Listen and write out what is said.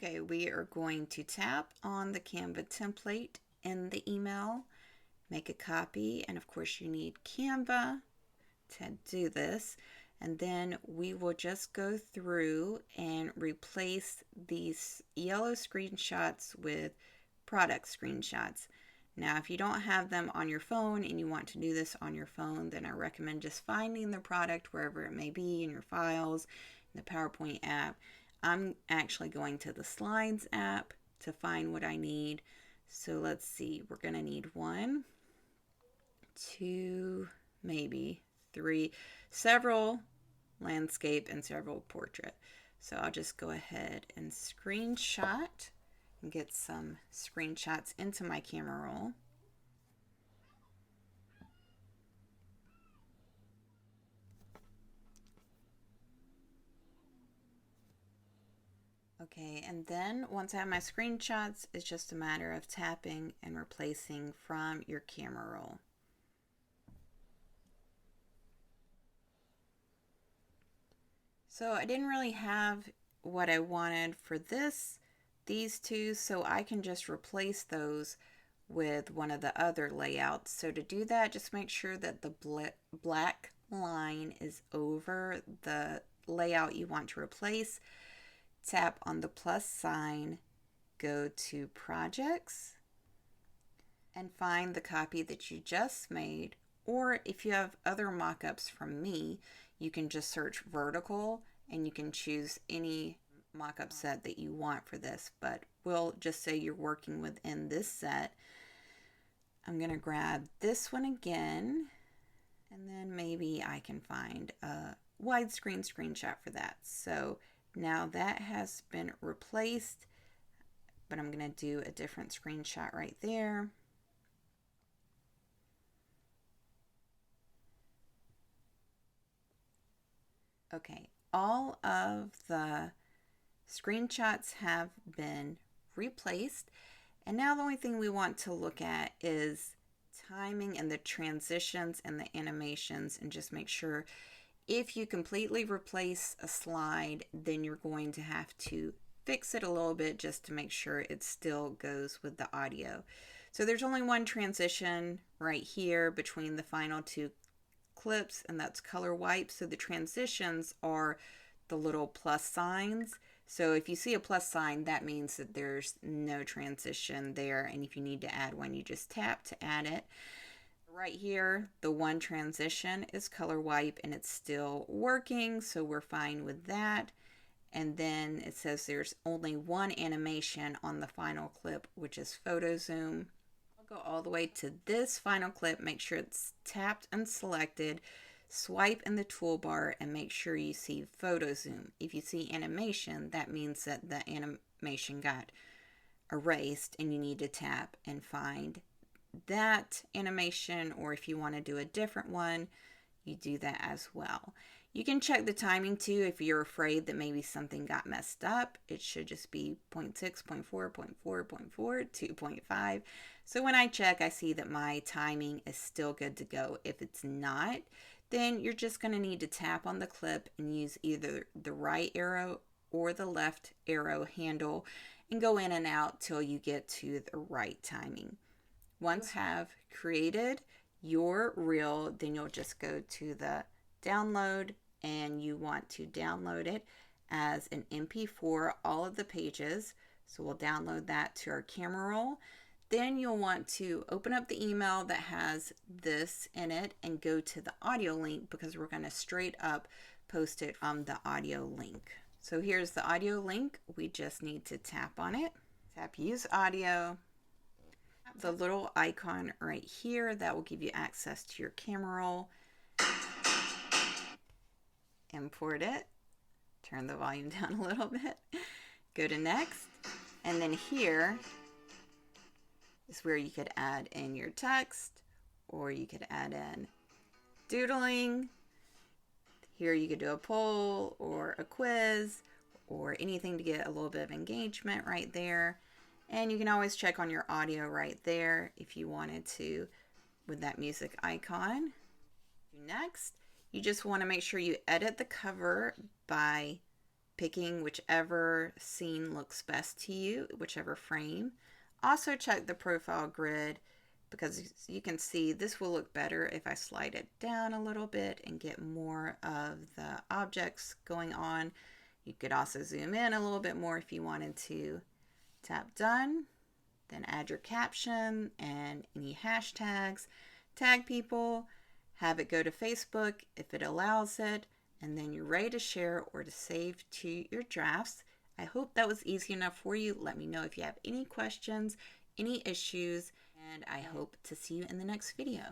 Okay, we are going to tap on the Canva template in the email, make a copy, and of course you need Canva to do this. And then we will just go through and replace these yellow screenshots with product screenshots. Now, if you don't have them on your phone and you want to do this on your phone, then I recommend just finding the product wherever it may be in your files, in the PowerPoint app. I'm actually going to the Slides app to find what I need. So let's see, we're going to need 1, 2, maybe 3, several landscape and several portrait. So I'll just go ahead and screenshot and get some screenshots into my camera roll. Okay, and then once I have my screenshots, it's just a matter of tapping and replacing from your camera roll. So I didn't really have what I wanted for these two, so I can just replace those with one of the other layouts. So to do that, just make sure that the black line is over the layout you want to replace. Tap on the plus sign, go to projects, and find the copy that you just made. Or if you have other mock-ups from me, you can just search vertical and you can choose any mock-up set that you want for this, but we'll just say you're working within this set. I'm going to grab this one again, and then maybe I can find a widescreen screenshot for that. So now that has been replaced, but I'm going to do a different screenshot right there. Okay, all of the screenshots have been replaced, and now the only thing we want to look at is timing and the transitions and the animations, and just make sure if you completely replace a slide, then you're going to have to fix it a little bit just to make sure it still goes with the audio. So there's only one transition right here between the final two clips, and that's color wipe. So the transitions are the little plus signs. So if you see a plus sign, that means that there's no transition there, and if you need to add one, you just tap to add it. Right here, the one transition is color wipe and it's still working, so we're fine with that. And then it says there's only one animation on the final clip, which is photo zoom. I'll go all the way to this final clip, make sure it's tapped and selected, swipe in the toolbar and make sure you see photo zoom. If you see animation, that means that the animation got erased and you need to tap and find that animation, or if you want to do a different one, you do that as well. You can check the timing too if you're afraid that maybe something got messed up. It should just be 0.6, 0.4, 0.4, 0.4, 2.5. So when I check, I see that my timing is still good to go. If it's not, then you're just going to need to tap on the clip and use either the right arrow or the left arrow handle and go in and out till you get to the right timing. Once you have created your reel, then you'll just go to the download, and you want to download it as an MP4, all of the pages. So we'll download that to our camera roll. Then you'll want to open up the email that has this in it and go to the audio link, because we're going to straight up post it from the audio link. So here's the audio link. We just need to tap on it. Tap use audio. The little icon right here that will give you access to your camera roll. Import it, turn the volume down a little bit, go to next, and then here is where you could add in your text, or you could add in doodling. Here you could do a poll or a quiz or anything to get a little bit of engagement right there. And you can always check on your audio right there if you wanted to with that music icon. Next, you just want to make sure you edit the cover by picking whichever scene looks best to you, whichever frame. Also check the profile grid, because you can see this will look better if I slide it down a little bit and get more of the objects going on. You could also zoom in a little bit more if you wanted to. Tap done, then add your caption and any hashtags, tag people, have it go to Facebook if it allows it, and then you're ready to share or to save to your drafts. I hope that was easy enough for you. Let me know if you have any questions, any issues, and I hope to see you in the next video.